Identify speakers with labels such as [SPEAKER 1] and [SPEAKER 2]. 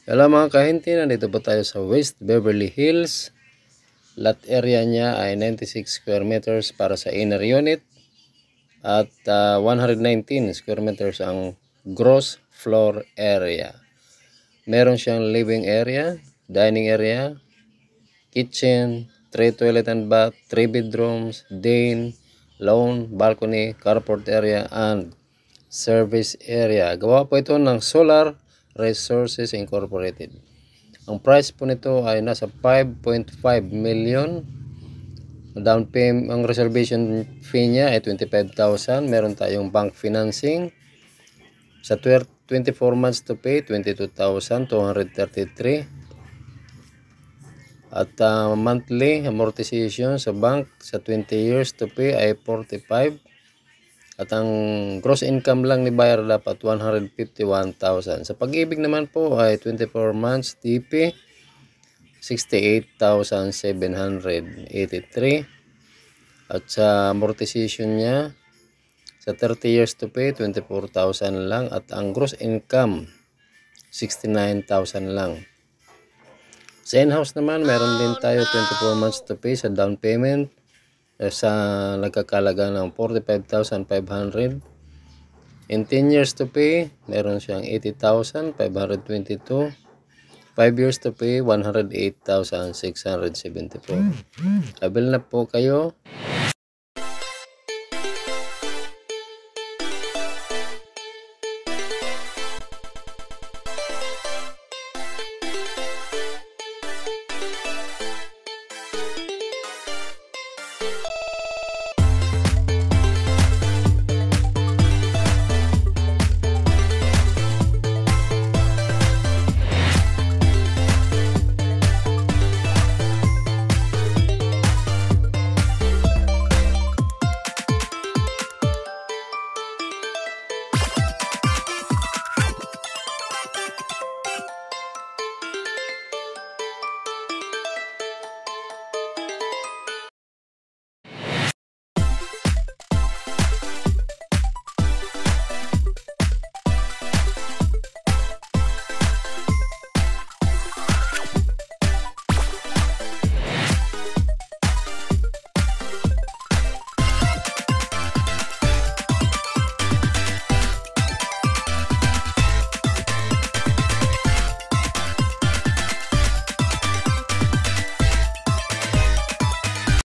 [SPEAKER 1] Hello mga kahinti, nandito po tayo sa West Beverly Hills. Lot area niya ay 96 square meters para sa inner unit at 119 square meters ang gross floor area. Meron siyang living area, dining area, kitchen, 3 toilet and bath, 3 bedrooms, den, lawn, balcony, carport area, and service area. Gawa po ito ng Solar Resources Incorporated. Ang price po nito ay nasa 5.5 million. Down payment, ang reservation fee niya ay 25,000. Meron tayong bank financing. Sa 24 months to pay, 22,233. At monthly amortization sa bank sa 20 years to pay ay 45. At ang gross income lang ni buyer dapat 151,000. Sa pag-ibig naman po ay 24 months TP 68,783. At sa amortization niya sa 30 years to pay 24,000 lang. At ang gross income 69,000 lang. Sa in-house naman meron din tayo 24 months to pay sa down payment sa nagkakalaga ng 45,500. In 10 years to pay, meron siyang 80,522. 5 years to pay, 108,674. Abil na po kayo.